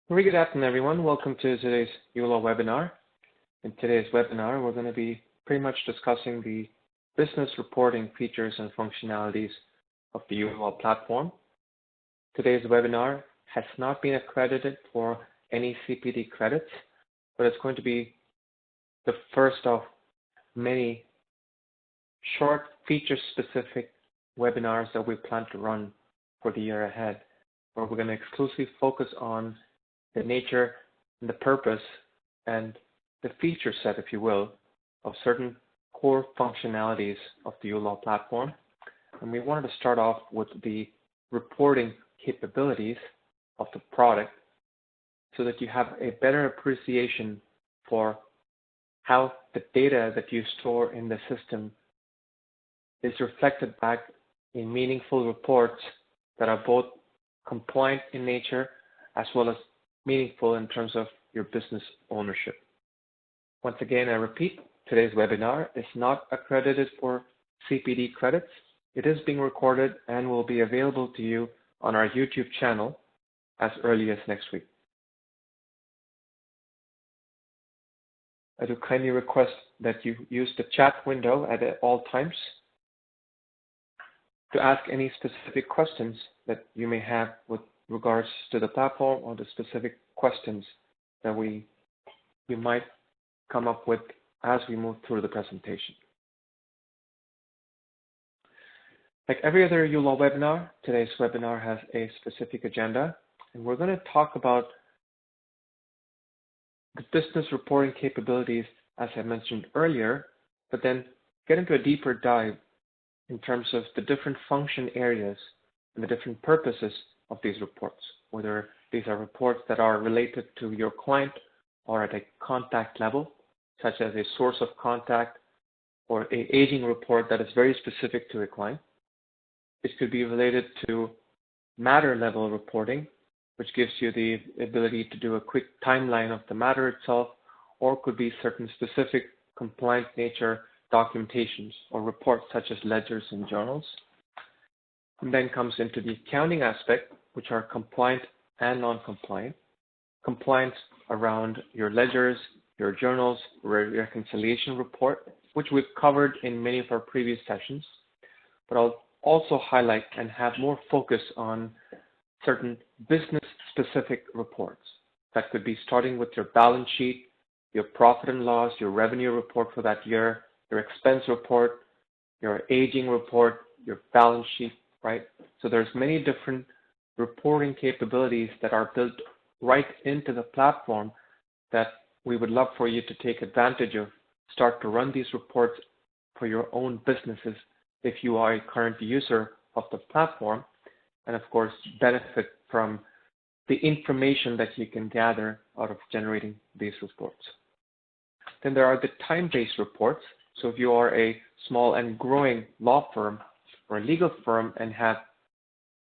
Very good afternoon, everyone. Welcome to today's uLaw webinar. In today's webinar, we're going to be pretty much discussing the business reporting features and functionalities of the uLaw platform. Today's webinar has not been accredited for any CPD credits, but it's going to be the first of many short feature-specific webinars that we plan to run for the year ahead, where we're going to exclusively focus on the nature and the purpose and the feature set, if you will, of certain core functionalities of the uLaw platform. And we wanted to start off with the reporting capabilities of the product so that you have a better appreciation for how the data that you store in the system is reflected back in meaningful reports that are both compliant in nature as well as meaningful in terms of your business ownership. Once again, I repeat, today's webinar is not accredited for CPD credits. It is being recorded and will be available to you on our YouTube channel as early as next week. I do kindly request that you use the chat window at all times to ask any specific questions that you may have with regards to the platform or the specific questions that we might come up with as we move through the presentation. Like every other uLaw webinar, today's webinar has a specific agenda, and we're going to talk about the business reporting capabilities, as I mentioned earlier, but then get into a deeper dive in terms of the different function areas and the different purposes of these reports, whether these are reports that are related to your client or at a contact level, such as a source of contact or an aging report that is very specific to a client. It could be related to matter level reporting, which gives you the ability to do a quick timeline of the matter itself, or could be certain specific compliant nature documentations or reports such as ledgers and journals. And then comes into the accounting aspect, which are compliant and non-compliant. Compliance around your ledgers, your journals, reconciliation report, which we've covered in many of our previous sessions. But I'll also highlight and have more focus on certain business-specific reports. That could be starting with your balance sheet, your profit and loss, your revenue report for that year, your expense report, your aging report, your balance sheet, right? So there's many different reporting capabilities that are built right into the platform that we would love for you to take advantage of, start to run these reports for your own businesses if you are a current user of the platform, and of course benefit from the information that you can gather out of generating these reports. Then there are the time-based reports. So if you are a small and growing law firm or a legal firm and have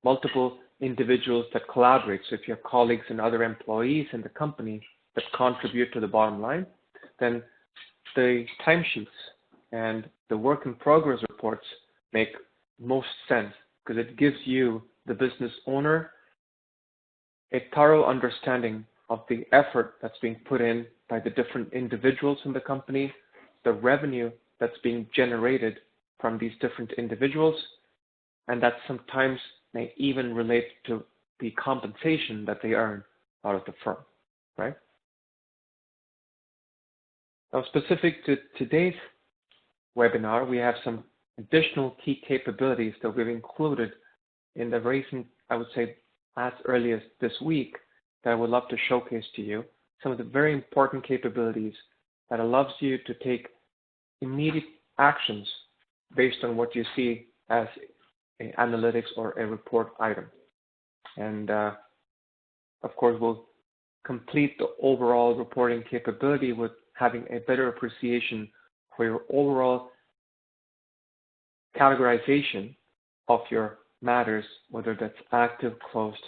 multiple individuals that collaborate, so if you have colleagues and other employees in the company that contribute to the bottom line, then the timesheets and the work in progress reports make most sense because it gives you, the business owner, a thorough understanding of the effort that's being put in by the different individuals in the company, the revenue that's being generated from these different individuals, and that sometimes may even relate to the compensation that they earn out of the firm, right? Now, specific to today's webinar, we have some additional key capabilities that we've included in the recent, I would say, as early as this week, that I would love to showcase to you. Some of the very important capabilities that allows you to take immediate actions based on what you see as an analytics or a report item. And of course, we'll complete the overall reporting capability with having a better appreciation for your overall categorization of your matters, whether that's active, closed,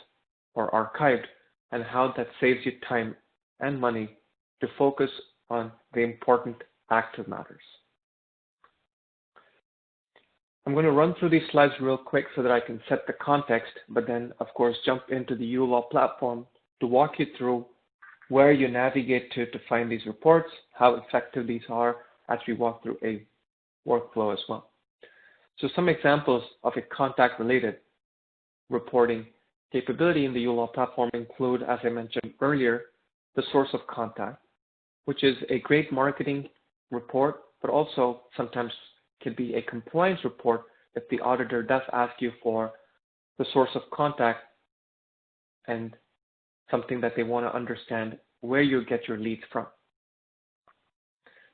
or archived, and how that saves you time and money to focus on the important active matters. I'm going to run through these slides real quick so that I can set the context, but then, of course, jump into the uLaw platform to walk you through where you navigate to find these reports, how effective these are as we walk through a workflow as well. So some examples of a contact-related reporting capability in the uLaw platform include, as I mentioned earlier, the source of contact, which is a great marketing report, but also sometimes can be a compliance report if the auditor does ask you for the source of contact and something that they want to understand where you get your leads from.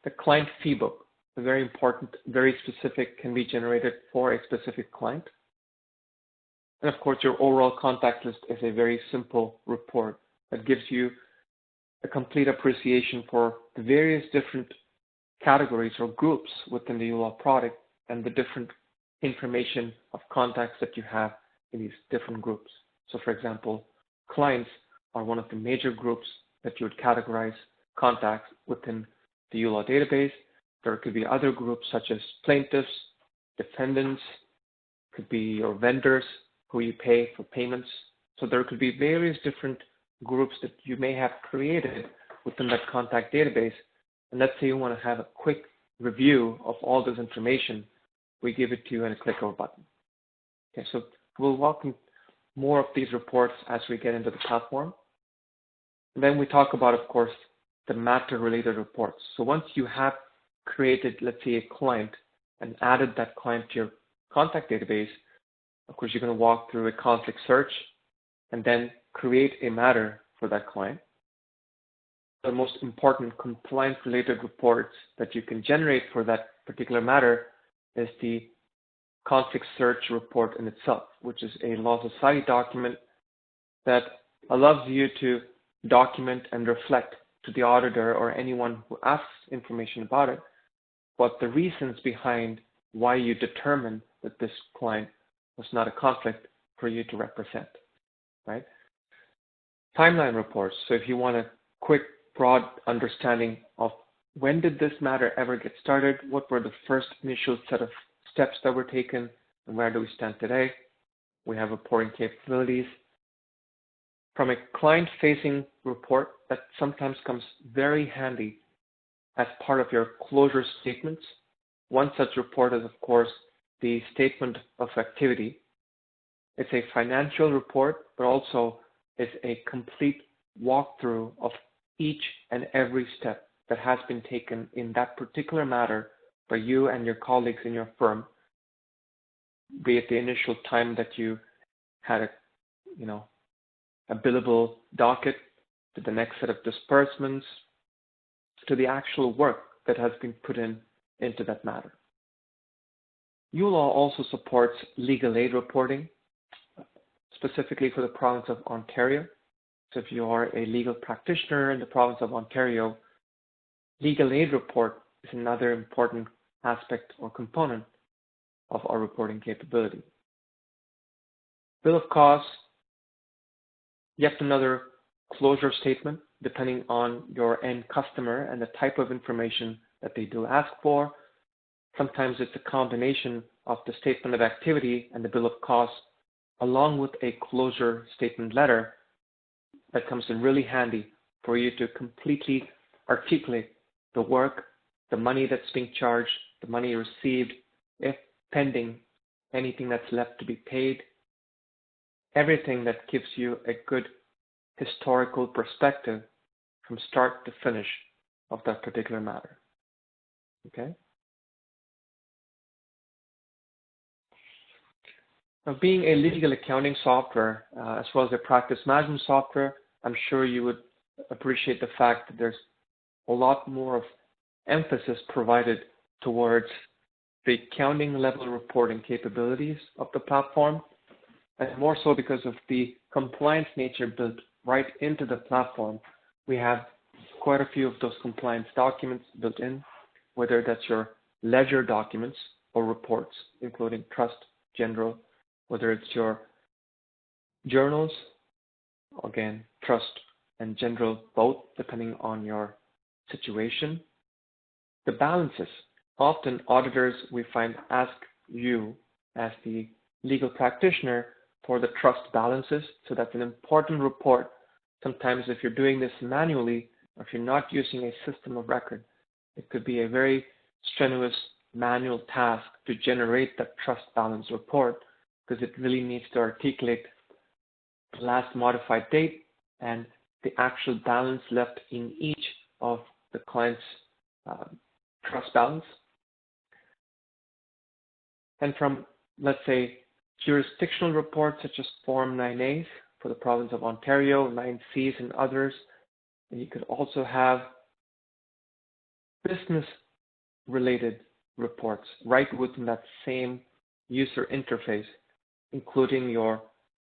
The client fee book, very important, very specific, can be generated for a specific client. And of course, your overall contact list is a very simple report that gives you a complete appreciation for the various different categories or groups within the uLaw product and the different information of contacts that you have in these different groups. So for example, clients are one of the major groups that you would categorize contacts within the uLaw database. There could be other groups such as plaintiffs, defendants, could be your vendors who you pay for payments. So there could be various different groups that you may have created within that contact database. And let's say you want to have a quick review of all this information, we give it to you in a click of a button. Okay, so we'll walk in more of these reports as we get into the platform. And then we talk about, of course, the matter-related reports. So once you have created, let's say, a client and added that client to your contact database, of course, you're going to walk through a conflict search and then create a matter for that client. The most important compliance-related reports that you can generate for that particular matter is the conflict search report in itself, which is a Law Society document that allows you to document and reflect to the auditor or anyone who asks information about it, what the reasons behind why you determined that this client was not a conflict for you to represent, right? Timeline reports. So if you want a quick, broad understanding of when did this matter ever get started, what were the first initial set of steps that were taken, and where do we stand today? We have reporting capabilities. From a client-facing report, that sometimes comes very handy as part of your closure statements. One such report is, of course, the statement of activity. It's a financial report, but also it's a complete walkthrough of each and every step that has been taken in that particular matter by you and your colleagues in your firm, be it the initial time that you had a billable docket, to the next set of disbursements, to the actual work that has been put into that matter. uLaw also supports legal aid reporting, specifically for the province of Ontario. So if you are a legal practitioner in the province of Ontario, legal aid report is another important aspect or component of our reporting capability. Bill of costs, yet another closure statement, depending on your end customer and the type of information that they do ask for. Sometimes it's a combination of the statement of activity and the bill of costs, along with a closure statement letter that comes in really handy for you to completely articulate the work, the money that's being charged, the money received, if pending, anything that's left to be paid, everything that gives you a good historical perspective from start to finish of that particular matter. Okay? Now, being a legal accounting software, as well as a practice management software, I'm sure you would appreciate the fact that there's a lot more of emphasis provided towards the accounting level reporting capabilities of the platform, and more so because of the compliance nature built right into the platform. We have quite a few of those compliance documents built in, whether that's your ledger documents or reports, including trust, general, whether it's your journals, again, trust and general both, depending on your situation. The balances. Often auditors, we find, ask you as the legal practitioner for the trust balances. So that's an important report Sometimes if you're doing this manually, or if you're not using a system of record, it could be a very strenuous manual task to generate that trust balance report, because it really needs to articulate the last modified date and the actual balance left in each of the client's trust balance. And from, let's say, jurisdictional reports such as Form 9As for the province of Ontario, 9Cs and others, and you could also have business-related reports right within that same user interface, including your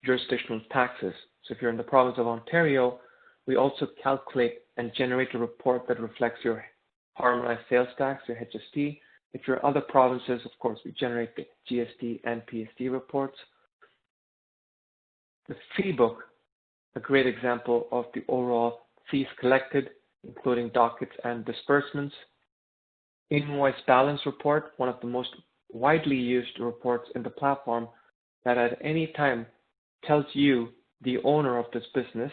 jurisdictional taxes. So if you're in the province of Ontario, we also calculate and generate a report that reflects your harmonized sales tax, your HST. If you're in other provinces, of course, we generate the GST and PSD reports. The fee book, a great example of the overall fees collected, including dockets and disbursements. Invoice balance report, one of the most widely used reports in the platform, that at any time tells you, the owner of this business,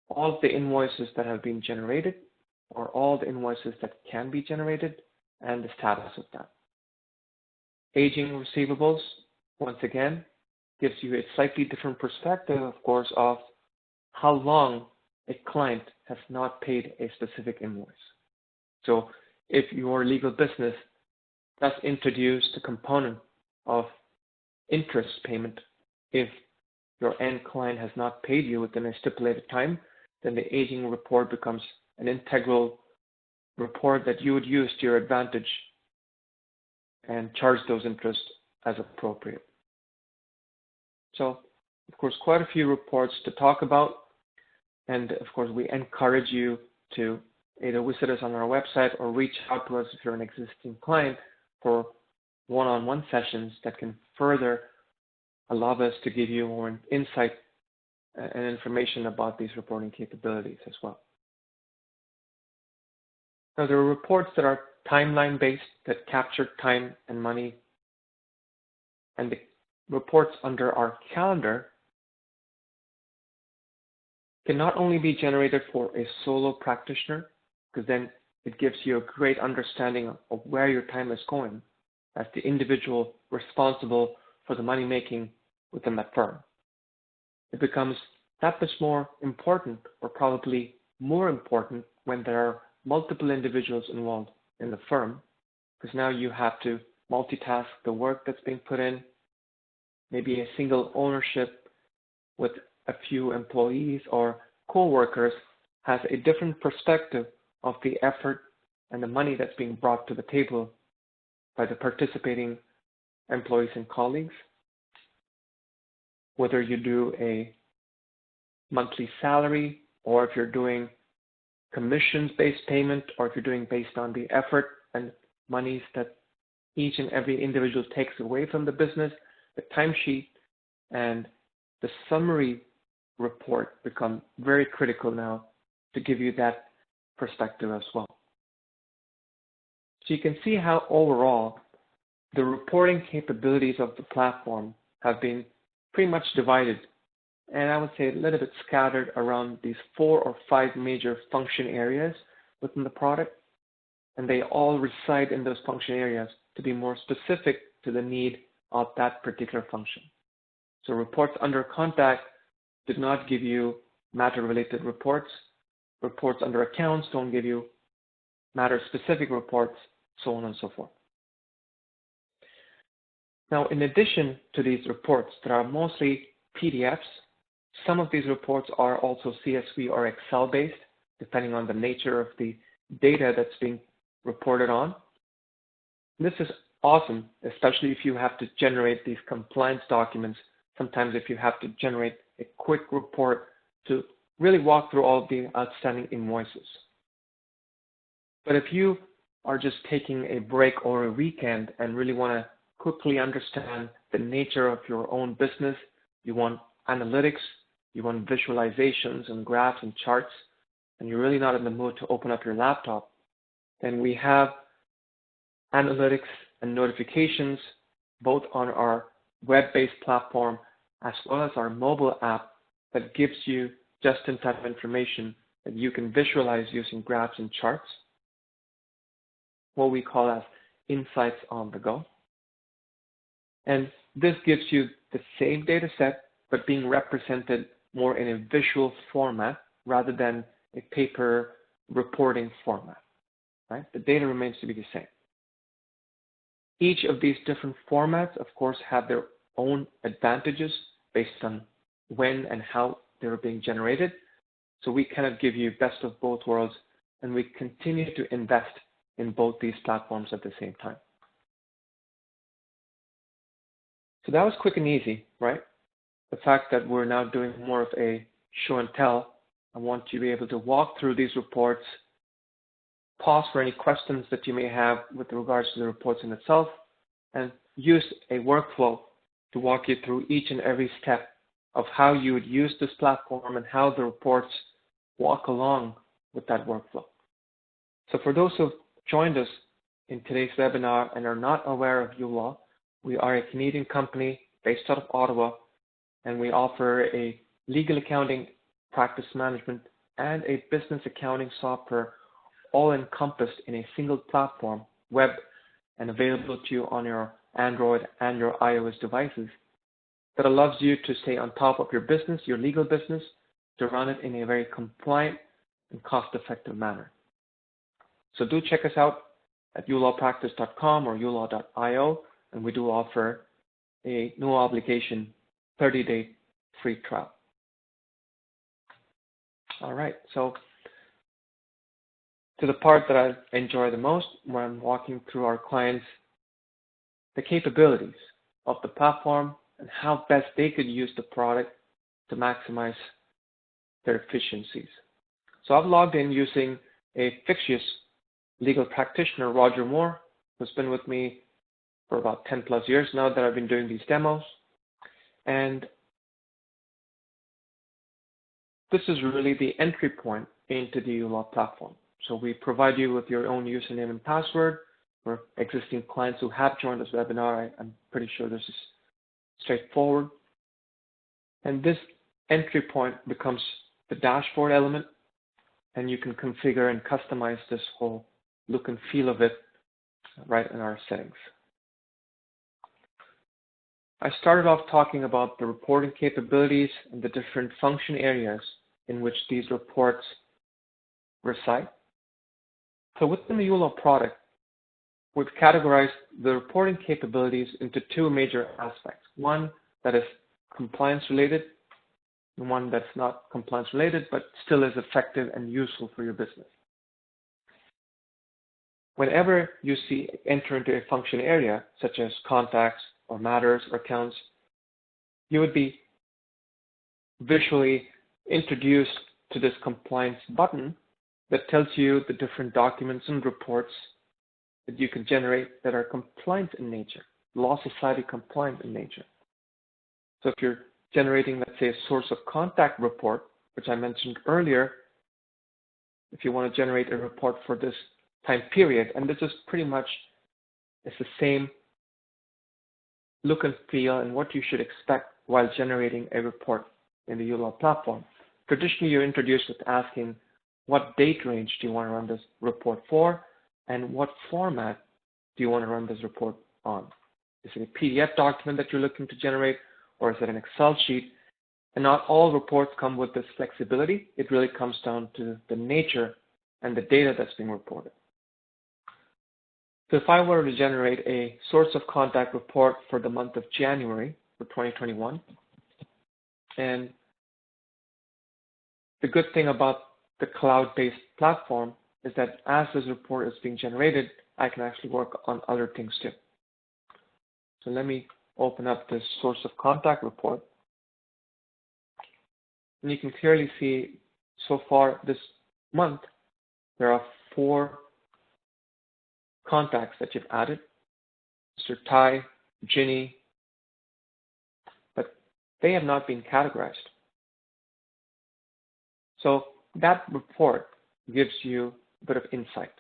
all of the invoices that have been generated or all the invoices that can be generated and the status of that. Aging receivables, once again, gives you a slightly different perspective, of course, of how long a client has not paid a specific invoice. So if your legal business does introduce the component of interest payment, if your end client has not paid you within a stipulated time, then the aging report becomes an integral report that you would use to your advantage and charge those interests as appropriate. So, of course, quite a few reports to talk about. And of course, we encourage you to either visit us on our website or reach out to us if you're an existing client for one-on-one sessions that can further allow us to give you more insight and information about these reporting capabilities as well. Now, there are reports that are timeline-based that capture time and money. And the reports under our calendar can not only be generated for a solo practitioner, because then it gives you a great understanding of where your time is going as the individual responsible for the money making within that firm. It becomes that much more important, or probably more important, when there are multiple individuals involved in the firm, because now you have to multitask the work that's being put in. Maybe a single ownership with a few employees or co-workers has a different perspective of the effort and the money that's being brought to the table by the participating employees and colleagues. Whether you do a monthly salary, or if you're doing commissions-based payment, or if you're doing based on the effort and monies that each and every individual takes away from the business, the timesheet and the summary report become very critical now to give you that perspective as well. So you can see how overall the reporting capabilities of the platform have been pretty much divided, and I would say a little bit scattered around these 4 or 5 major function areas within the product, and they all reside in those function areas to be more specific to the need of that particular function. So reports under contact did not give you matter-related reports. Reports under accounts don't give you matter-specific reports, so on and so forth. Now, in addition to these reports that are mostly PDFs, some of these reports are also CSV or Excel-based, depending on the nature of the data that's being reported on. This is awesome, especially if you have to generate these compliance documents. Sometimes if you have to generate a quick report to really walk through all of the outstanding invoices. But if you are just taking a break or a weekend and really want to quickly understand the nature of your own business, you want analytics, you want visualizations and graphs and charts, and you're really not in the mood to open up your laptop, then we have analytics and notifications both on our web-based platform as well as our mobile app that gives you just-in-time information that you can visualize using graphs and charts, what we call as insights on the go. And this gives you the same data set, but being represented more in a visual format rather than a paper reporting format, right? The data remains to be the same. Each of these different formats, of course, have their own advantages based on when and how they're being generated. So we cannot give you best of both worlds, and we continue to invest in both these platforms at the same time. So that was quick and easy, right? The fact that we're now doing more of a show and tell, I want you to be able to walk through these reports, pause for any questions that you may have with regards to the reports in itself, and use a workflow to walk you through each and every step of how you would use this platform and how the reports walk along with that workflow. So for those who've joined us in today's webinar and are not aware of uLaw, we are a Canadian company based out of Ottawa, and we offer a legal accounting, practice management, and a business accounting software all encompassed in a single platform, web, and available to you on your Android and your iOS devices that allows you to stay on top of your business, your legal business, to run it in a very compliant and cost-effective manner. So do check us out at uLawPractice.com or uLaw.io, and we do offer a no obligation 30-day free trial. All right, so to the part that I enjoy the most when I'm walking through our clients, the capabilities of the platform and how best they could use the product to maximize their efficiencies. So I've logged in using a fictitious legal practitioner, Roger Moore, who's been with me for about 10 plus years now that I've been doing these demos. And this is really the entry point into the uLaw platform. So we provide you with your own username and password. For existing clients who have joined this webinar, I'm pretty sure this is straightforward. And this entry point becomes the dashboard element, and you can configure and customize this whole look and feel of it right in our settings. I started off talking about the reporting capabilities and the different function areas in which these reports reside. So within the uLaw product, we've categorized the reporting capabilities into two major aspects. One that is compliance related, and one that's not compliance related, but still is effective and useful for your business. Whenever you enter into a function area, such as contacts or matters or accounts, you would be visually introduced to this compliance button that tells you the different documents and reports that you can generate that are compliant in nature, Law Society compliant in nature. So if you're generating, let's say, a source of contact report, which I mentioned earlier, if you want to generate a report for this time period, and this is pretty much, it's the same look and feel and what you should expect while generating a report in the uLaw platform. Traditionally, you're introduced with asking, what date range do you want to run this report for, and what format do you want to run this report on? Is it a PDF document that you're looking to generate, or is it an Excel sheet? And not all reports come with this flexibility. It really comes down to the nature and the data that's being reported. So if I were to generate a source of contact report for the month of January for 2021, and the good thing about the cloud-based platform is that as this report is being generated, I can actually work on other things too. So let me open up this source of contact report. And you can clearly see so far this month, there are 4 contacts that you've added, Mr. Ty, Ginny, but they have not been categorized. So that report gives you a bit of insight.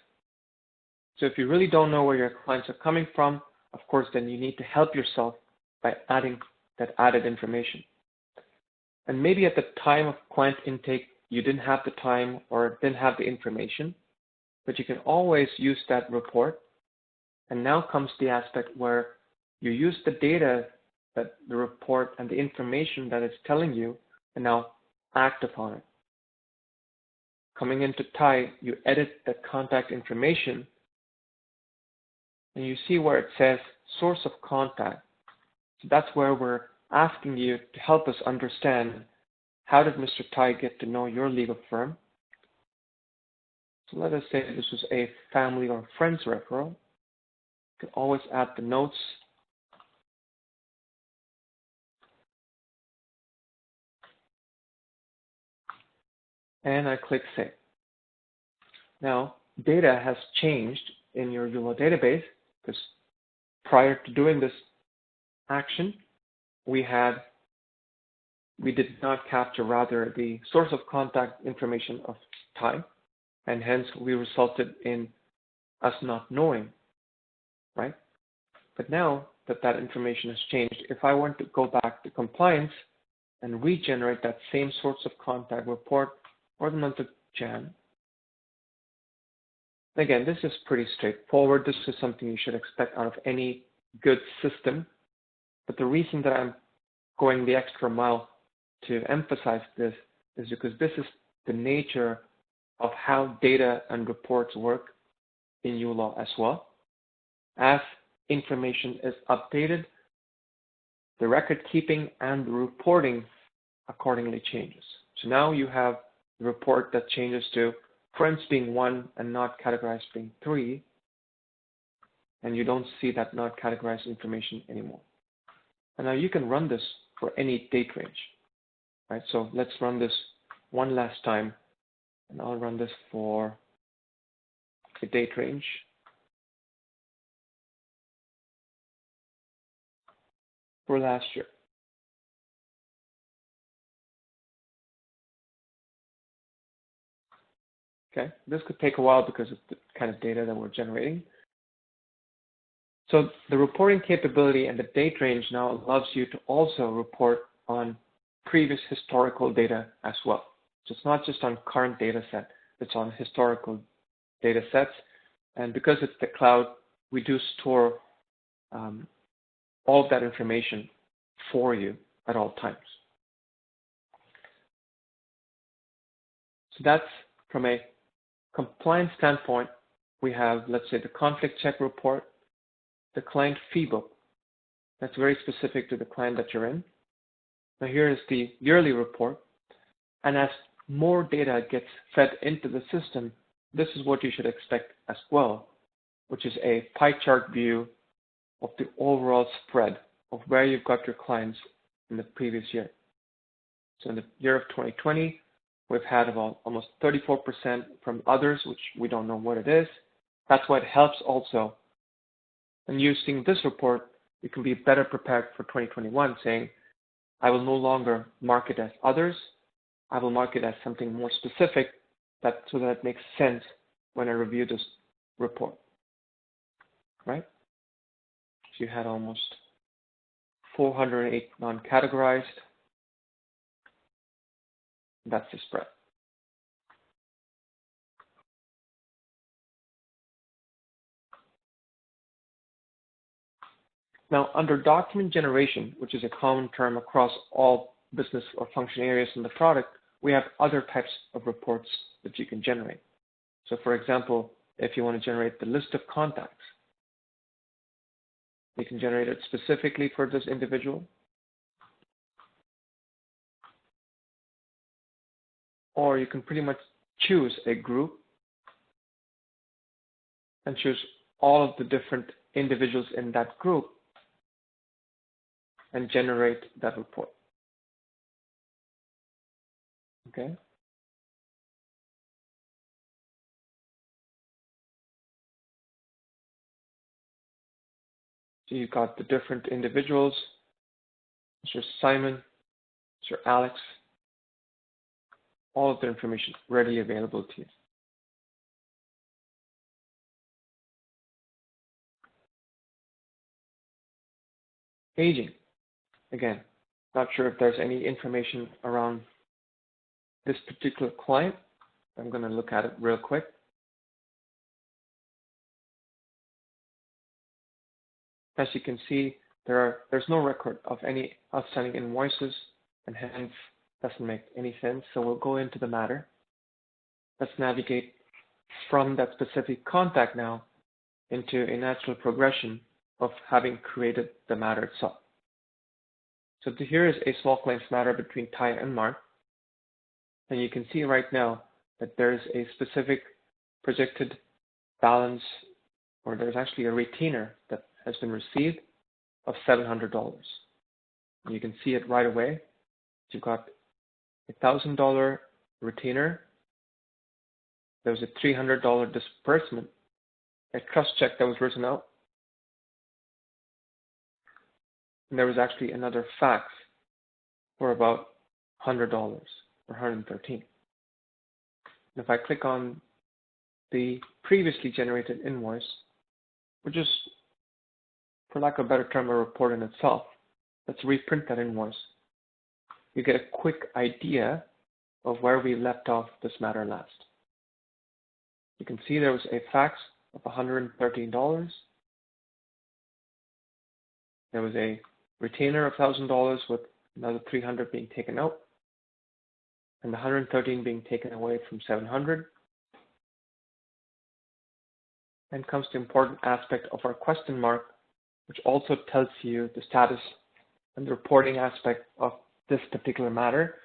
So if you really don't know where your clients are coming from, of course, then you need to help yourself by adding that added information. And maybe at the time of client intake, you didn't have the time or didn't have the information, but you can always use that report. And now comes the aspect where you use the data that the report and the information that it's telling you and now act upon it. Coming into Thai, you edit the contact information and you see where it says source of contact. So that's where we're asking you to help us understand, how did Mr. Thai get to know your legal firm? So let us say this was a family or friends referral. You can always add the notes. And I click Save. Now, data has changed in your uLaw database, because prior to doing this action, we did not capture rather the source of contact information of Thai, and hence we resulted in us not knowing, right? But now that that information has changed, if I want to go back to compliance and regenerate that same source of contact report for the month of Jan, again, this is pretty straightforward. This is something you should expect out of any good system. But the reason that I'm going the extra mile to emphasize this is because this is the nature of how data and reports work in uLaw as well. As information is updated, the record keeping and the reporting accordingly changes. So now you have the report that changes to friends being 1 and not categorized being 3, and you don't see that not categorized information anymore. And now you can run this for any date range, right? So let's run this one last time, and I'll run this for a date range. For last year. Okay, this could take a while because of the kind of data that we're generating. So the reporting capability and the date range now allows you to also report on previous historical data as well. So it's not just on current data set, it's on historical data sets. And because it's the cloud, we do store all of that information for you at all times. So that's from a compliance standpoint. We have, let's say, the conflict check report, the client fee book. That's very specific to the client that you're in. Now here is the yearly report. And as more data gets fed into the system, this is what you should expect as well, which is a pie chart view of the overall spread of where you've got your clients in the previous year. So in the year of 2020, we've had about almost 34% from others, which we don't know what it is. That's why it helps also. And using this report, you can be better prepared for 2021, saying, I will no longer mark it as others. I will mark it as something more specific so that it makes sense when I review this report, right? So you had almost 408 non-categorized. That's the spread. Now, under document generation, which is a common term across all business or function areas in the product, we have other types of reports that you can generate. So for example, if you want to generate the list of contacts, you can generate it specifically for this individual. Or you can pretty much choose a group and choose all of the different individuals in that group and generate that report. Okay. So you've got the different individuals, Mr. Simon, Mr. Alex, all of the information readily available to you. Aging. Again, Not sure if there's any information around this particular client. I'm going to look at it real quick. As you can see, there's no record of any outstanding invoices, and hence doesn't make any sense. So we'll go into the matter. Let's navigate from that specific contact now into a natural progression of having created the matter itself. So here is a small claims matter between Ty and Mark. And you can see right now that there's a specific projected balance, or there's actually a retainer that has been received of $700. And you can see it right away. You've got a $1,000 retainer. There was a $300 disbursement, a trust check that was written out. And there was actually another fax for about $100 or $113. And if I click on the previously generated invoice, which is, for lack of a better term, a report in itself, let's reprint that invoice. You get a quick idea of where we left off this matter last. You can see there was a fax of $113. There was a retainer of $1,000 with another $300 being taken out, and the $113 being taken away from $700. And comes the important aspect of our question mark, which also tells you the status and the reporting aspect of this particular matter,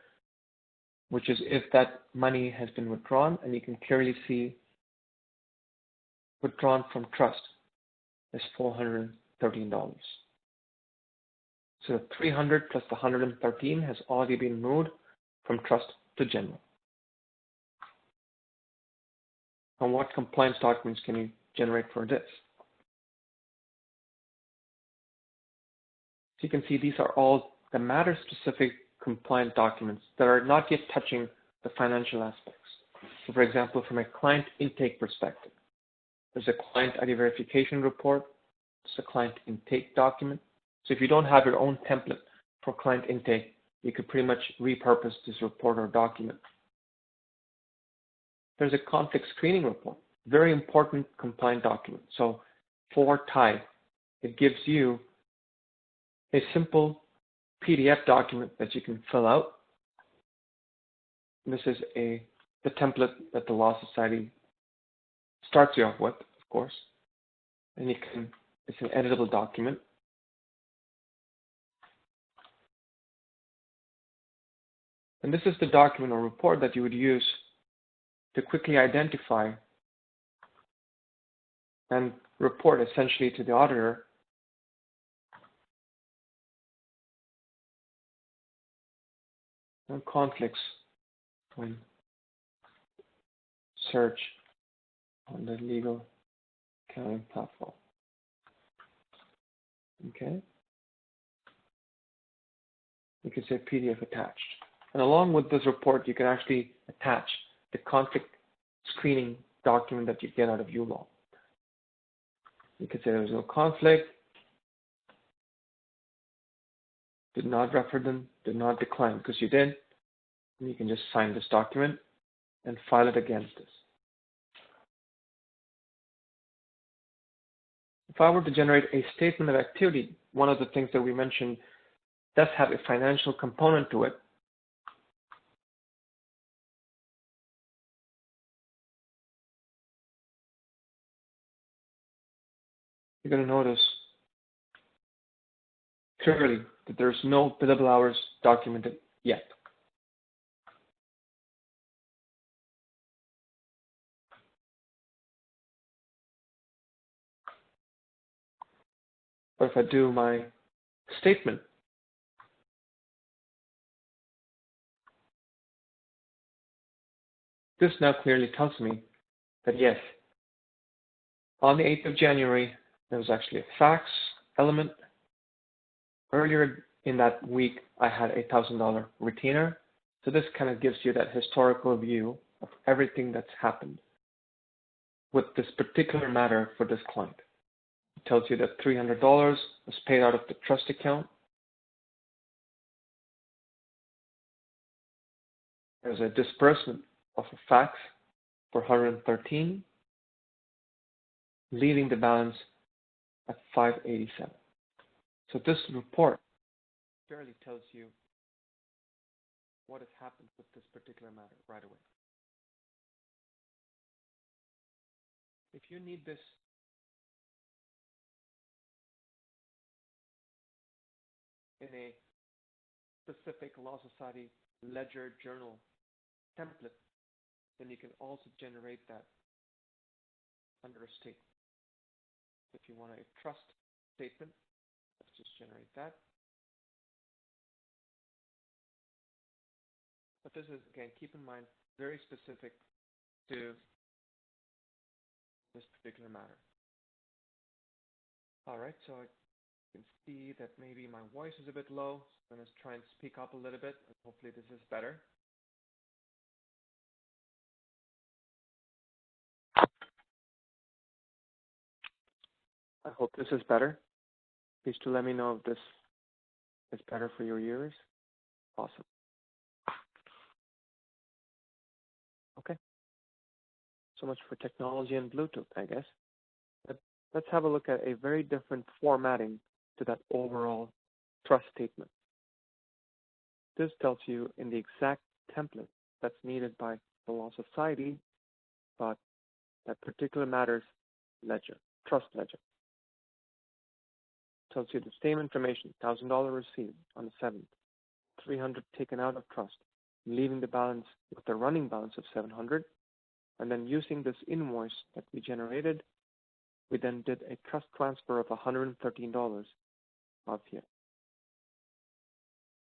which is if that money has been withdrawn, and you can clearly see withdrawn from trust is $413. So the 300 plus the 113 has already been moved from trust to general. And what compliance documents can you generate for this? So you can see these are all the matter-specific compliant documents that are not yet touching the financial aspects. So for example, from a client intake perspective, there's a client ID verification report, there's a client intake document. So if you don't have your own template for client intake, you could pretty much repurpose this report or document. There's a conflict screening report, very important compliant document. So for Ty, it gives you a simple PDF document that you can fill out. This is the template that the Law Society starts you off with, of course. And it's an editable document. And this is the document or report that you would use to quickly identify and report essentially to the auditor on conflicts when search on the legal accounting platform. Okay. You can say PDF attached. And along with this report, you can actually attach the conflict screening document that you get out of uLaw. You can say there was no conflict, did not refer them, did not decline, because you did. And you can just sign this document and file it against this. If I were to generate a statement of activity, one of the things that we mentioned does have a financial component to it. You're going to notice clearly that there's no billable hours documented yet. But if I do my statement, this now clearly tells me that yes, on the 8th of January, there was actually a fax element. Earlier in that week, I had a $1,000 retainer. So this kind of gives you that historical view of everything that's happened with this particular matter for this client. It tells you that $300 was paid out of the trust account. there's a disbursement of a fax for 113, leaving the balance at 587. So this report clearly tells you what has happened with this particular matter right away. If you need this in a specific Law Society ledger journal template, then you can also generate that under a statement. If you want a trust statement, let's just generate that. But this is, again, keep in mind, very specific to this particular matter. All right, so I can see that maybe my voice is a bit low. So I'm going to try and speak up a little bit, and hopefully this is better. I hope this is better. Please do let me know if this is better for your ears. Awesome. Okay. So much for technology and Bluetooth, I guess. But let's have a look at a very different formatting to that overall trust statement. This tells you in the exact template that's needed by the Law Society about that particular matter's ledger, trust ledger. Tells you the same information, $1,000 received on the 7th, $300 taken out of trust, leaving the balance with the running balance of $700, and then using this invoice that we generated, we then did a trust transfer of $113 out here.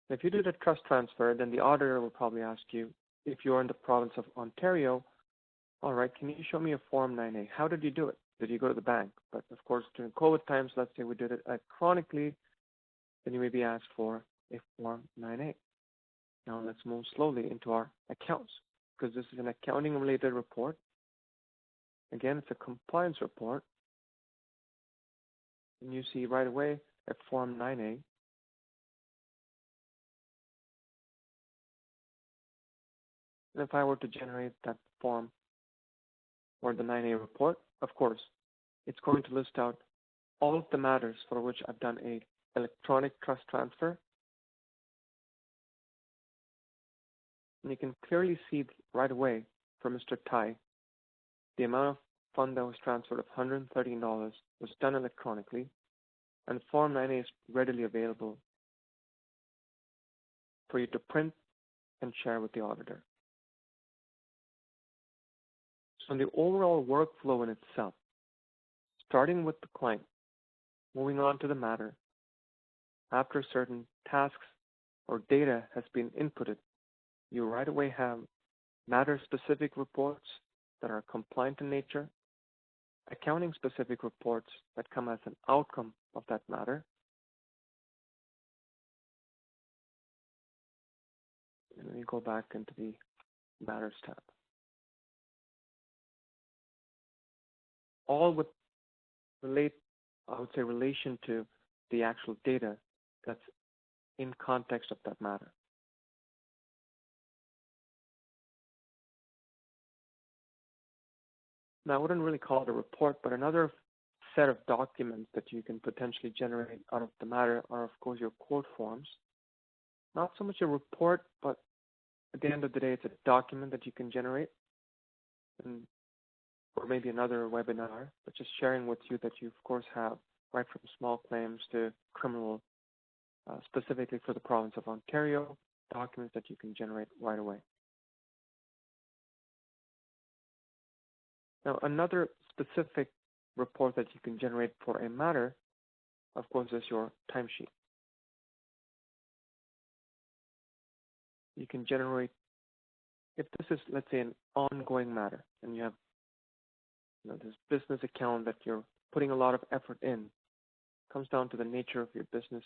If you did a trust transfer, then the auditor will probably ask you, if you're in the province of Ontario, all right, can you show me a Form 9A? How did you do it? Did you go to the bank? But of course, during COVID times, let's say we did it electronically, then you may be asked for a Form 9A. Now let's move slowly into our accounts, because this is an accounting-related report. Again, it's a compliance report. And you see right away a Form 9A. And if I were to generate that form or the 9A report, of course, it's going to list out all of the matters for which I've done a electronic trust transfer. And you can clearly see right away for Mr. Tai, the amount of fund that was transferred of $113 was done electronically, and Form 9A is readily available for you to print and share with the auditor. So in the overall workflow in itself, starting with the client, moving on to the matter, after certain tasks or data has been inputted, you right away have matter-specific reports that are compliant in nature, accounting-specific reports that come as an outcome of that matter, and then you go back into the Matters tab. All with relation to the actual data that's in context of that matter. Now, I wouldn't really call it a report, but another set of documents that you can potentially generate out of the matter are, of course, your court forms. Not so much a report, but at the end of the day, it's a document that you can generate, or maybe another webinar, but just sharing with you that you, of course, have right from small claims to criminal, specifically for the province of Ontario, documents that you can generate right away. Now, another specific report that you can generate for a matter, of course, is your timesheet. You can generate, if this is, let's say, an ongoing matter, and you have this business account that you're putting a lot of effort in, comes down to the nature of your business,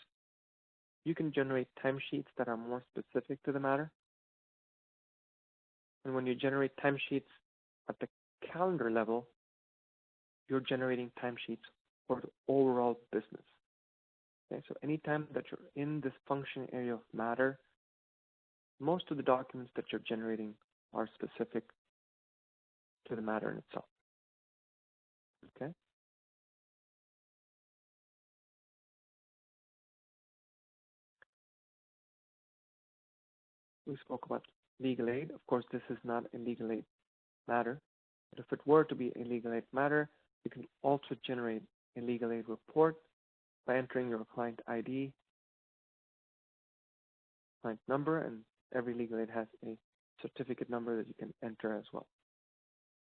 you can generate timesheets that are more specific to the matter. And when you generate timesheets at the calendar level, you're generating timesheets for the overall business. Okay, so anytime that you're in this function area of matter, most of the documents that you're generating are specific to the matter in itself. Okay? We spoke about legal aid. Of course, this is not a legal aid matter. But if it were to be a legal aid matter, you can also generate a legal aid report by entering your client ID, client number, and every legal aid has a certificate number that you can enter as well.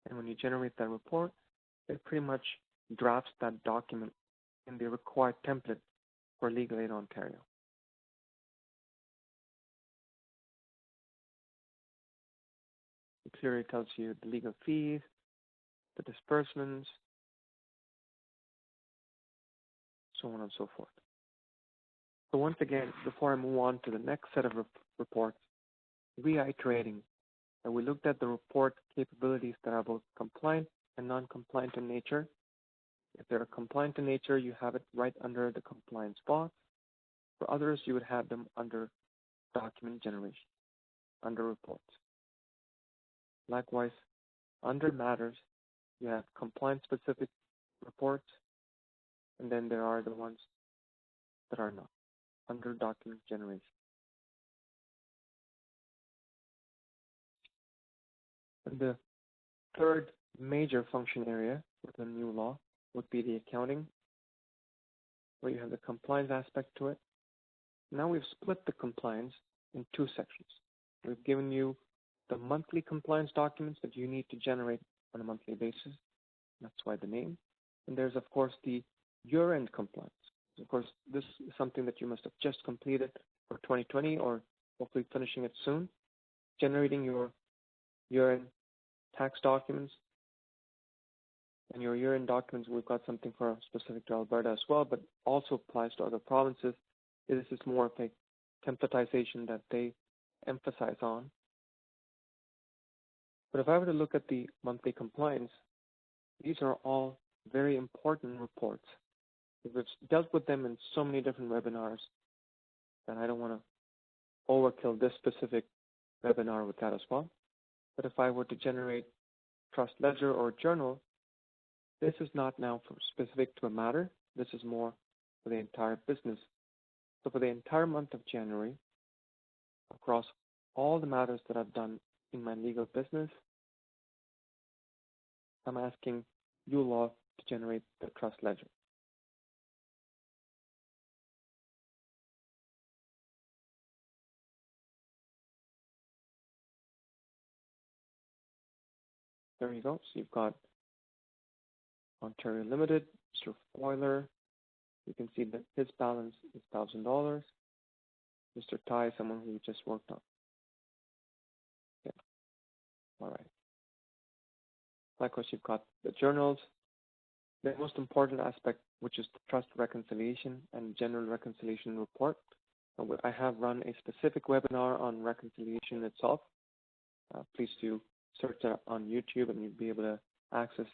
And when you generate that report, it pretty much drafts that document in the required template for Legal Aid Ontario. It clearly tells you the legal fees, the disbursements, so on and so forth. So once again, before I move on to the next set of reports, reiterating that we looked at the report capabilities that are both compliant and non-compliant in nature. If they're compliant in nature, you have it right under the compliance box. For others, you would have them under document generation, under reports. Likewise, under matters, you have compliance-specific reports, and then there are the ones that are not, under document generation. And the third major function area within uLaw would be the accounting, where you have the compliance aspect to it. Now we've split the compliance in two sections. We've given you the monthly compliance documents that you need to generate on a monthly basis. That's why the name. And there's, of course, the year-end compliance. Of course, this is something that you must have just completed for 2020 or hopefully finishing it soon, generating your year-end tax documents. And your year-end documents, we've got something for specific to Alberta as well, but also applies to other provinces. This is more of a templatization that they emphasize on. But if I were to look at the monthly compliance, these are all very important reports. We've dealt with them in so many different webinars that I don't want to overkill this specific webinar with that as well. But if I were to generate trust ledger or journal, this is not now specific to a matter. This is more for the entire business. So for the entire month of January, across all the matters that I've done in my legal business, I'm asking uLaw to generate the trust ledger. There you go. So you've got Ontario Limited, Mr. Foiler. You can see that his balance is $1,000. Mr. Ty is someone who just worked on. Yeah. All right. Likewise, you've got the journals. The most important aspect, which is the trust reconciliation and general reconciliation report. I have run a specific webinar on reconciliation itself. Please do search that on YouTube and you'll be able to access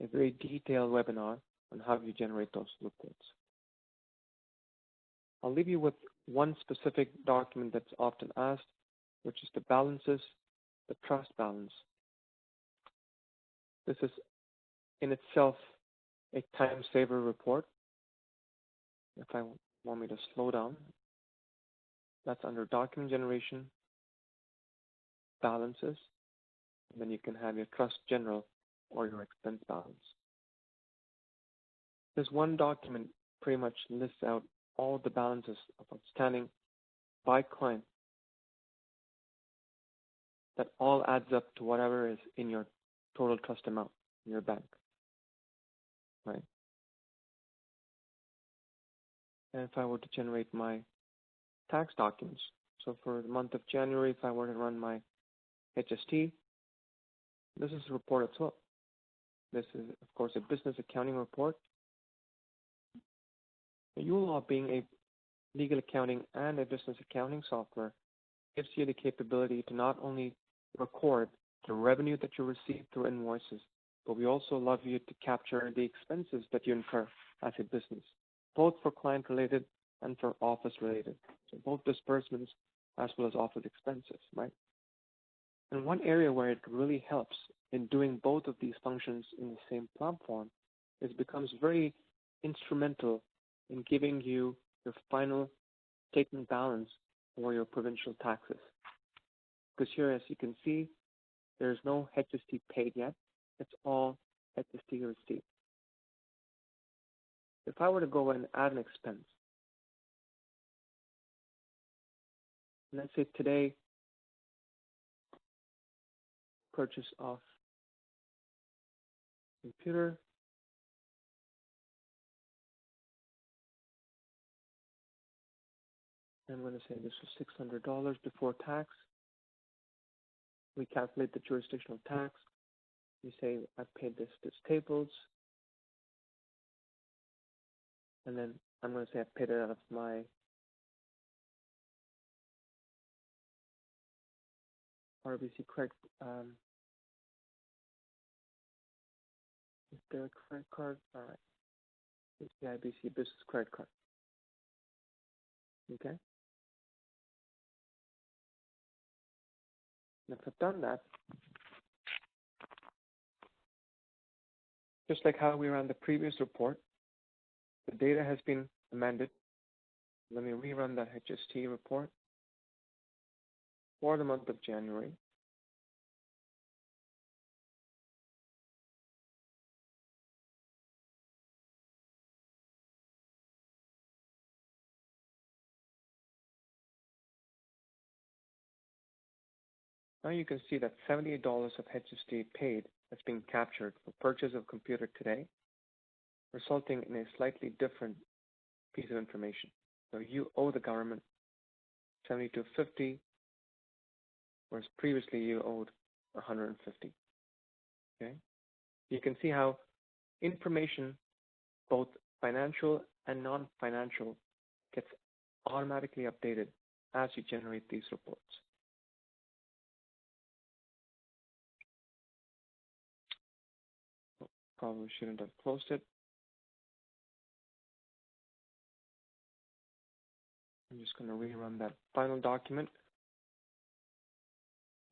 a very detailed webinar on how you generate those reports. I'll leave you with one specific document that's often asked, which is the balances, the trust balance. This is in itself a time saver report. If I want me to slow down, that's under document generation, balances, and then you can have your trust general or your expense balance. This one document pretty much lists out all the balances of outstanding by client that all adds up to whatever is in your total trust amount in your bank, right? And if I were to generate my tax documents, so for the month of January, if I were to run my HST, this is a report as well. This is, of course, a business accounting report. uLaw, being a legal accounting and a business accounting software, gives you the capability to not only record the revenue that you receive through invoices, but we also allow you to capture the expenses that you incur as a business, both for client-related and for office-related. So both disbursements as well as office expenses, right? And one area where it really helps in doing both of these functions in the same platform is becomes very instrumental in giving you your final statement balance for your provincial taxes. Because here, as you can see, there's no HST paid yet. It's all HST received. If I were to go and add an expense, let's say today, purchase of computer, I'm going to say this was $600 before tax. We calculate the jurisdictional tax. We say I've paid this tables, and then I'm going to say I paid it out of my RBC credit. Is there a credit card? All right. It's the IBC business credit card. Okay. And if I've done that, just like how we ran the previous report, the data has been amended. Let me rerun that HST report for the month of January. Now you can see that $78 of HST paid has been captured for purchase of computer today, resulting in a slightly different piece of information. So you owe the government $72.50, whereas previously you owed $150. Okay? You can see how information, both financial and non-financial, gets automatically updated as you generate these reports. Probably shouldn't have closed it. I'm just going to rerun that final document,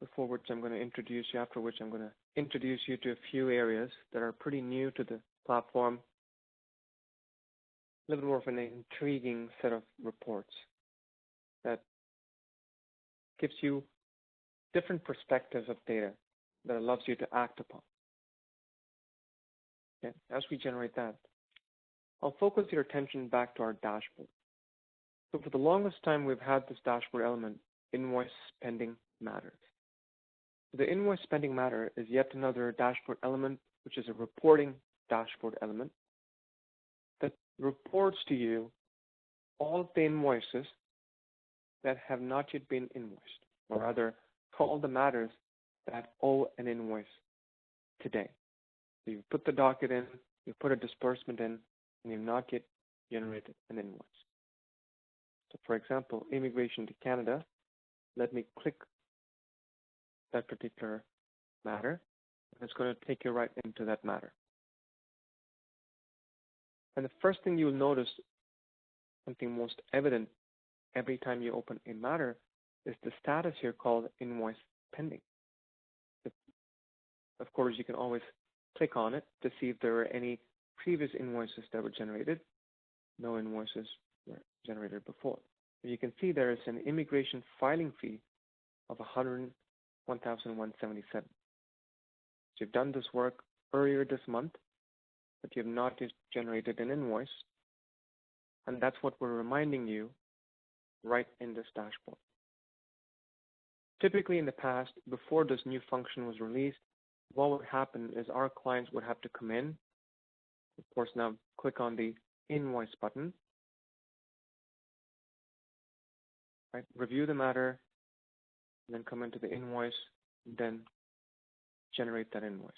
before which I'm going to introduce you, after which I'm going to introduce you to a few areas that are pretty new to the platform, a little more of an intriguing set of reports that gives you different perspectives of data that allows you to act upon. Okay. As we generate that, I'll focus your attention back to our dashboard. So for the longest time, we've had this dashboard element, invoice pending matters. The invoice pending matter is yet another dashboard element, which is a reporting dashboard element that reports to you all of the invoices that have not yet been invoiced, or rather, all the matters that owe an invoice today. So you put the docket in, you put a disbursement in, and you've not yet generated an invoice. So for example, immigration to Canada, let me click that particular matter, and it's going to take you right into that matter. And the first thing you'll notice, something most evident every time you open a matter, is the status here called invoice pending. Of course, you can always click on it to see if there are any previous invoices that were generated. No invoices were generated before. As you can see, there is an immigration filing fee of $101,177. So you've done this work earlier this month, but you have not yet generated an invoice. And that's what we're reminding you right in this dashboard. Typically in the past, before this new function was released, what would happen is our clients would have to come in, of course now click on the invoice button, right, review the matter, and then come into the invoice, and then generate that invoice.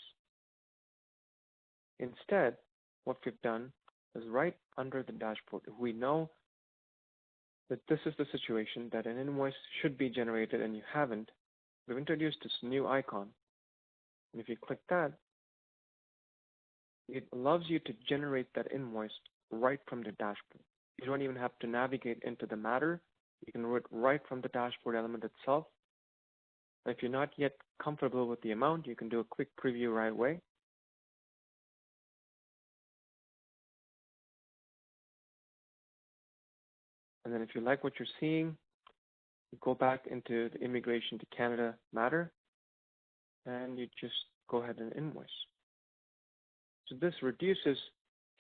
Instead, what we've done is right under the dashboard, if we know that this is the situation, that an invoice should be generated and you haven't, we've introduced this new icon. And if you click that, it allows you to generate that invoice right from the dashboard. You don't even have to navigate into the matter You can do it right from the dashboard element itself. If you're not yet comfortable with the amount, you can do a quick preview right away. And then if you like what you're seeing, you go back into the Immigration to Canada matter, and you just go ahead and invoice. So this reduces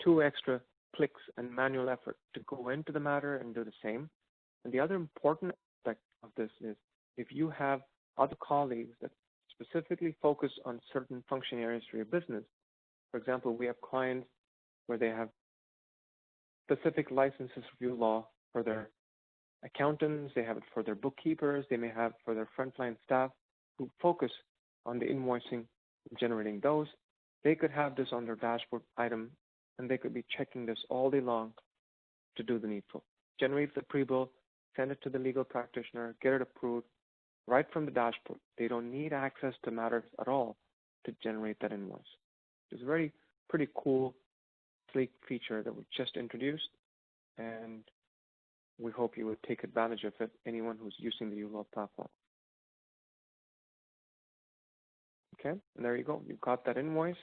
2 extra clicks and manual effort to go into the matter and do the same. And the other important aspect of this is if you have other colleagues that specifically focus on certain function areas for your business. For example, we have clients where they have specific licenses for uLaw for their accountants, they have it for their bookkeepers, they may have for their frontline staff who focus on the invoicing and generating those. They could have this on their dashboard item, and they could be checking this all day long to do the needful. Generate the pre-bill, send it to the legal practitioner, get it approved right from the dashboard. They don't need access to matters at all to generate that invoice. It's a very pretty cool, sleek feature that we just introduced, and we hope you would take advantage of it, anyone who's using the uLaw platform. Okay, and there you go. You've got that invoice.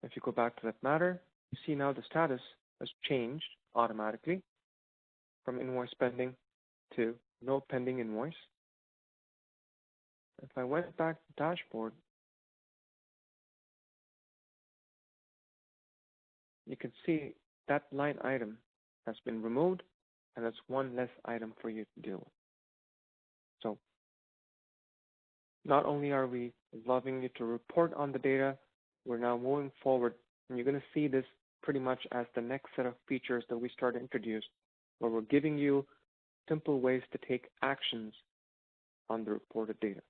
If you go back to that matter, you see now the status has changed automatically from invoice pending to no pending invoice. If I went back to the dashboard, you can see that line item has been removed, and that's one less item for you to deal with. So not only are we loving you to report on the data, we're now moving forward, and you're going to see this pretty much as the next set of features that we start to introduce, where we're giving you simple ways to take actions on the reported data.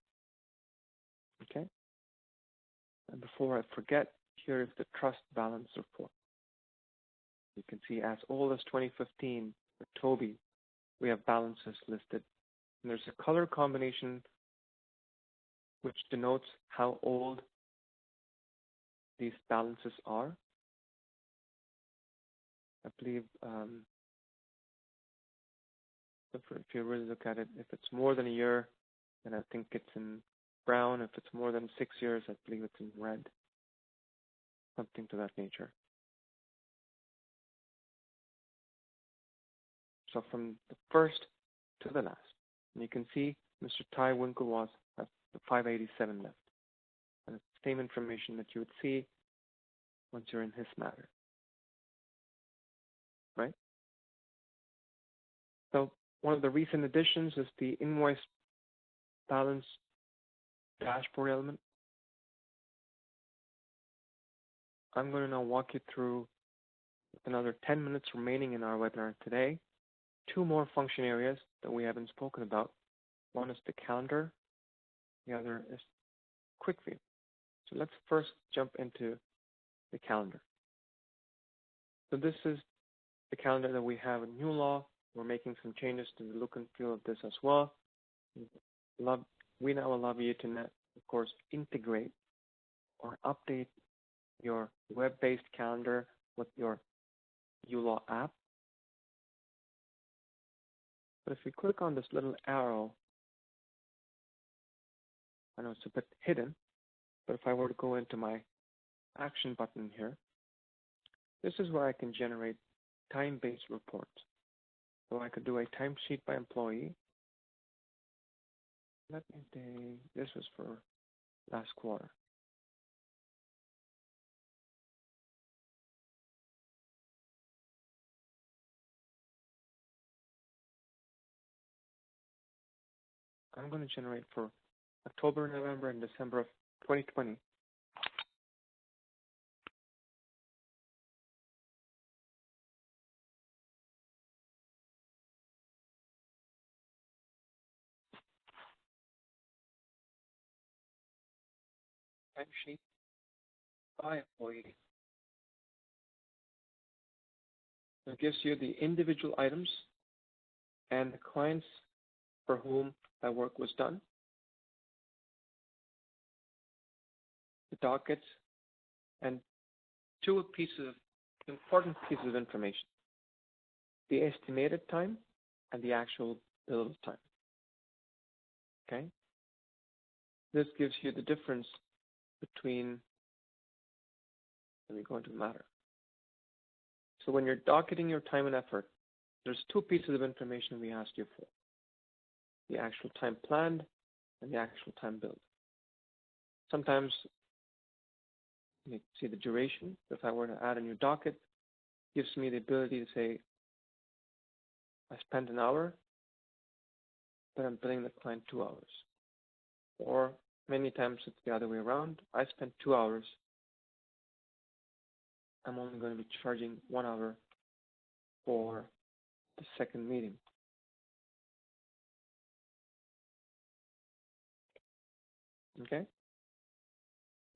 Okay? And before I forget, here is the trust balance report. You can see as old as 2015 for Toby, we have balances listed. And there's a color combination which denotes how old these balances are. I believe if you really look at it, if it's more than a year, then I think it's in brown. If it's more than 6 years, I believe it's in red. Something to that nature. So from the first to the last, and you can see Mr. Ty Winklevoss has the 587 left. And it's the same information that you would see once you're in his matter. Right? So one of the recent additions is the invoice balance dashboard element. I'm going to now walk you through, with another 10 minutes remaining in our webinar today, 2 more function areas that we haven't spoken about. One is the calendar, the other is quick view. So let's first jump into the calendar. So this is the calendar that we have in uLaw. We're making some changes to the look and feel of this as well. We now allow you to, of course, integrate or update your web-based calendar with your uLaw app. But if we click on this little arrow, I know it's a bit hidden, but if I were to go into my action button here, this is where I can generate time-based reports. So I could do a timesheet by employee. Let me say this was for last quarter. I'm going to generate for October, November, and December of 2020. Timesheet by employee. So it gives you the individual items and the clients for whom that work was done, the dockets, and 2 important pieces of information. the estimated time and the actual billable time. Okay? This gives you the difference between, let me go into the matter. So when you're docketing your time and effort, there's two pieces of information we asked you for: the actual time planned and the actual time billed. Sometimes you see the duration. If I were to add a new docket, it gives me the ability to say, I spent an hour, but I'm billing the client 2 hours. Or many times it's the other way around. I spent 2 hours. I'm only going to be charging 1 hour for the second meeting. Okay?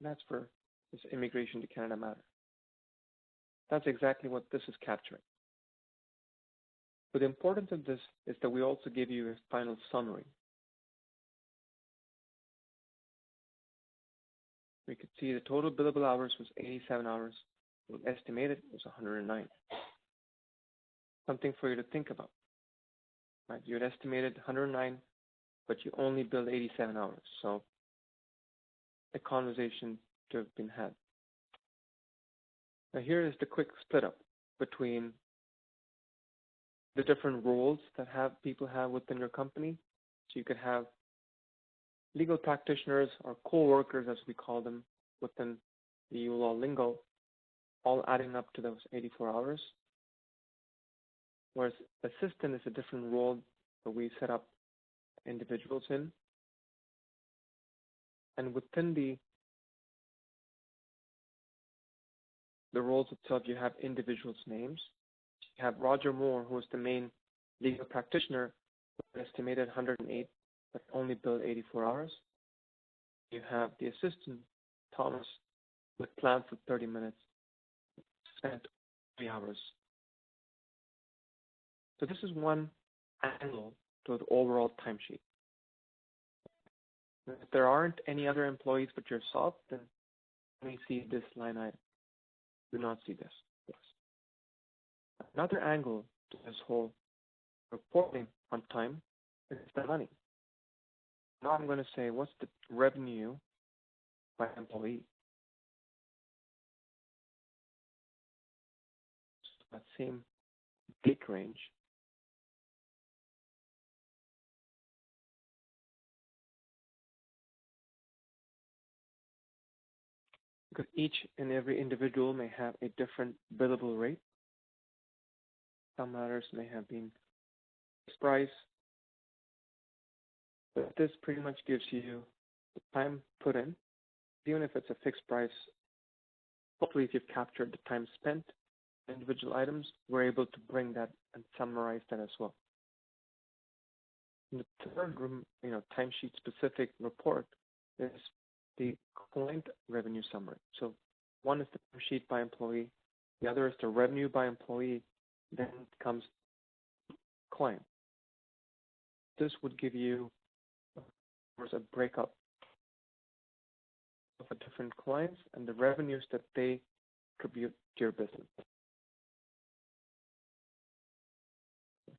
That's for this immigration to Canada matter. That's exactly what this is capturing. But the importance of this is that we also give you a final summary. We could see the total billable hours was 87 hours. The estimated was 109. Something for you to think about. Right? You had estimated 109, but you only billed 87 hours. So a conversation to have been had. Now here is the quick split up between the different roles that people have within your company. So you could have legal practitioners or co-workers, as we call them, within the uLaw lingo, all adding up to those 84 hours. Whereas assistant is a different role that we set up individuals in. And within the roles itself, you have individuals' names. You have Roger Moore, who is the main legal practitioner, with estimated 108, but only billed 84 hours. You have the assistant, Thomas, with planned for 30 minutes, spent 3 hours. So this is one angle to the overall timesheet. If there aren't any other employees but yourself, then we see this line item. Do not see this. Yes. Another angle to this whole reporting on time is the money. Now I'm going to say, what's the revenue by employee? So that same big range. Because each and every individual may have a different billable rate. Some matters may have been fixed price. But this pretty much gives you the time put in, even if it's a fixed price. Hopefully, if you've captured the time spent, individual items, we're able to bring that and summarize that as well. And the third, timesheet specific report is the client revenue summary. So one is the timesheet by employee, the other is the revenue by employee, then comes client. This would give you a breakup of the different clients and the revenues that they contribute to your business.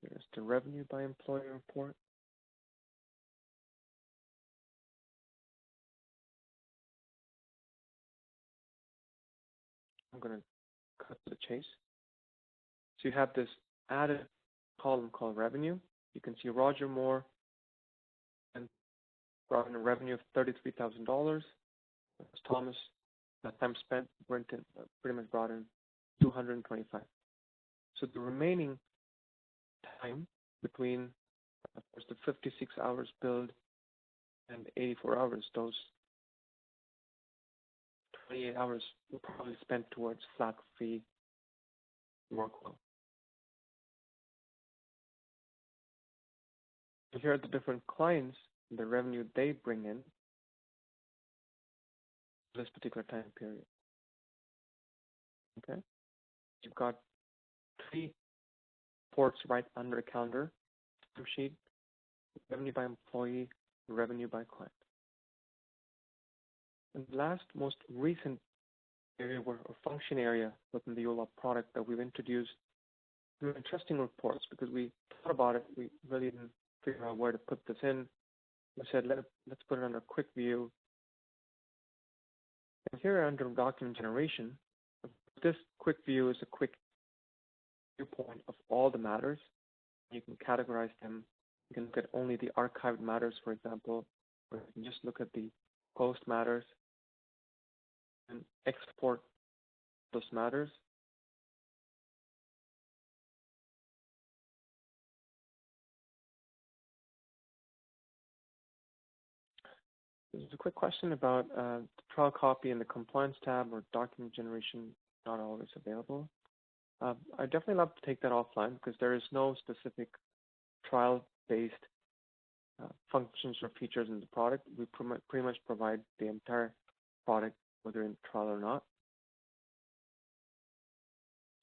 Here's the revenue by employee report. I'm going to cut to the chase. So you have this added column called revenue. You can see Roger Moore and brought in a revenue of $33,000. Thomas, that time spent, pretty much brought in $225. So the remaining time between, of course, the 56 hours billed and 84 hours, those 28 hours were probably spent towards flat fee workload. And here are the different clients, the revenue they bring in this particular time period. Okay? You've got 3 reports right under the calendar sheet: revenue by employee, revenue by client. And the last, most recent area or function area within the uLaw product that we've introduced some interesting reports because we thought about it. We really didn't figure out where to put this in. We said, let's put it under quick view. And here under document generation, this quick view is a quick viewpoint of all the matters. You can categorize them. You can look at only the archived matters, for example, or you can just look at the post matters and export those matters. There's a quick question about the trial copy in the compliance tab or document generation not always available. I definitely love to take that offline because there is no specific trial-based functions or features in the product. We pretty much provide the entire product, whether in trial or not.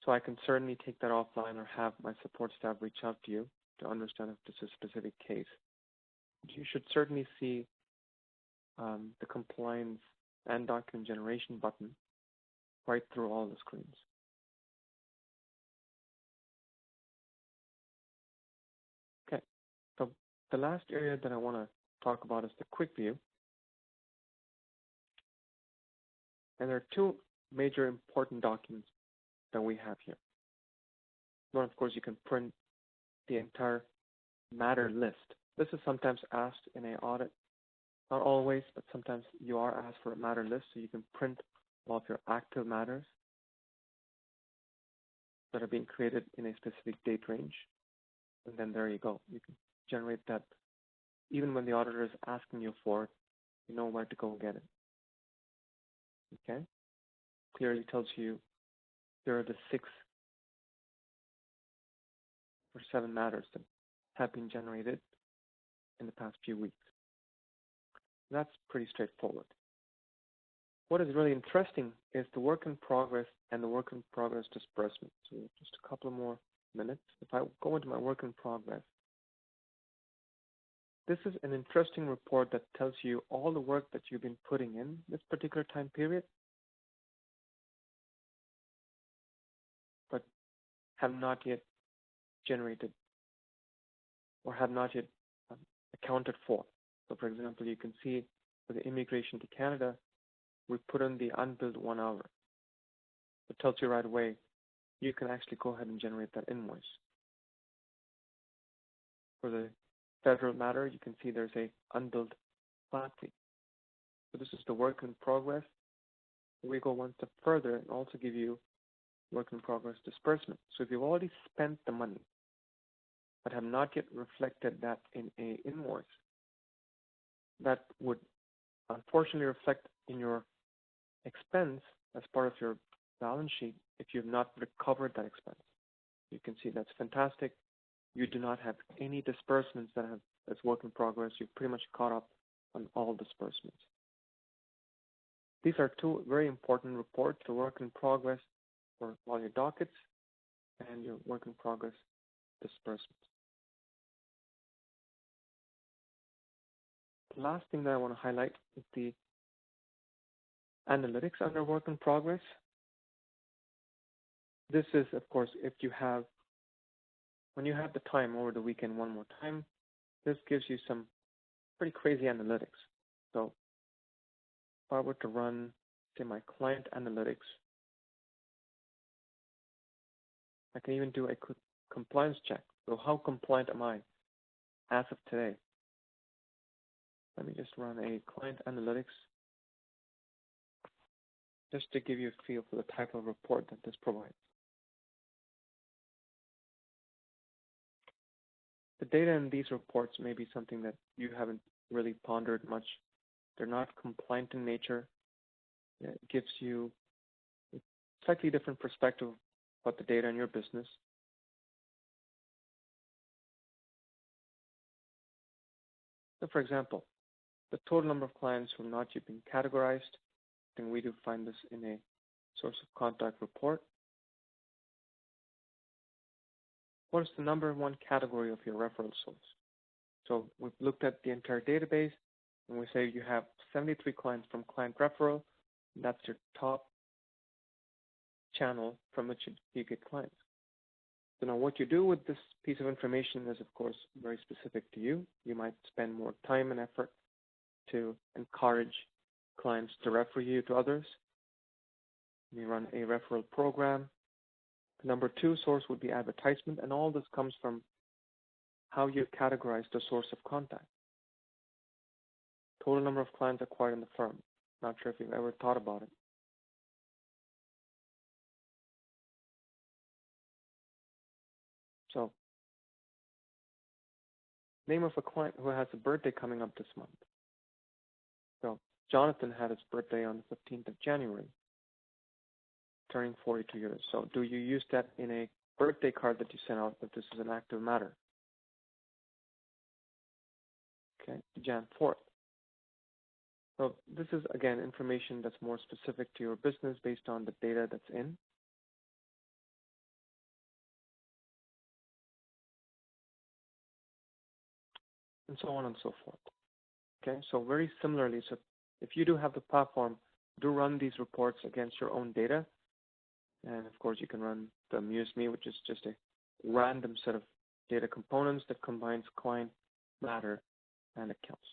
So I can certainly take that offline or have my support staff reach out to you to understand if this is a specific case. You should certainly see the compliance and document generation button right through all the screens. Okay, so the last area that I want to talk about is the quick view. And there are two major important documents that we have here. One, of course, you can print the entire matter list. This is sometimes asked in an audit. Not always, but sometimes you are asked for a matter list, so you can print all of your active matters that are being created in a specific date range. And then there you go. You can generate that. Even when the auditor is asking you for it, you know where to go get it. Okay? Clearly tells you here are the 6 or 7 matters that have been generated in the past few weeks. That's pretty straightforward. What is really interesting is the work in progress and the work in progress disbursement. So just a couple of more minutes. If I go into my work in progress, this is an interesting report that tells you all the work that you've been putting in this particular time period, but have not yet generated or have not yet accounted for. So for example, you can see for the immigration to Canada, we put in the unbilled 1 hour. It tells you right away, you can actually go ahead and generate that invoice. For the federal matter, you can see there's a unbilled flat fee. So this is the work in progress. We go one step further and also give you work in progress disbursement. So if you've already spent the money, but have not yet reflected that in an invoice, that would unfortunately reflect in your expense as part of your balance sheet if you have not recovered that expense. You can see that's fantastic. You do not have any disbursements that have as work in progress. You've pretty much caught up on all disbursements. These are two very important reports, the work in progress for all your dockets and your work in progress disbursements. The last thing that I want to highlight is the analytics under work in progress. This is, of course, when you have the time over the weekend one more time, this gives you some pretty crazy analytics. So if I were to run, say, my client analytics, I can even do a quick compliance check. So how compliant am I as of today? Let me just run a client analytics just to give you a feel for the type of report that this provides. The data in these reports may be something that you haven't really pondered much. They're not compliant in nature. It gives you a slightly different perspective about the data in your business. So for example, the total number of clients who have not yet been categorized, and we do find this in a source of contact report. What is the number one category of your referral source? So we've looked at the entire database, and we say you have 73 clients from client referral. That's your top channel from which you get clients. So now what you do with this piece of information is, of course, very specific to you. You might spend more time and effort to encourage clients to refer you to others. You run a referral program. The number 2 source would be advertisement, and all this comes from how you categorize the source of contact. Total number of clients acquired in the firm. Not sure if you've ever thought about it. So, name of a client who has a birthday coming up this month. So, Jonathan had his birthday on the 15th of January, turning 42 years. So, do you use that in a birthday card that you send out if this is an active matter? Okay, Jan 4th. So, this is, again, information that's more specific to your business based on the data that's in. And so on and so forth. Okay, so very similarly, so if you do have the platform, do run these reports against your own data. And of course, you can run the AmuseMe, which is just a random set of data components that combines client, matter, and accounts.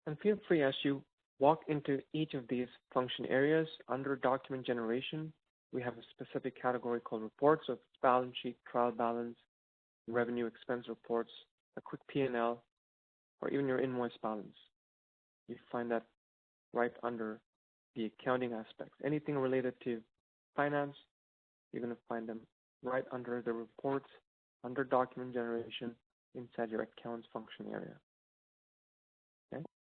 And feel free as you walk into each of these function areas under document generation, we have a specific category called reports. So it's balance sheet, trial balance, revenue expense reports, a quick P&L, or even your invoice balance. You find that right under the accounting aspects. Anything related to finance, you're going to find them right under the reports, under document generation, inside your accounts function area.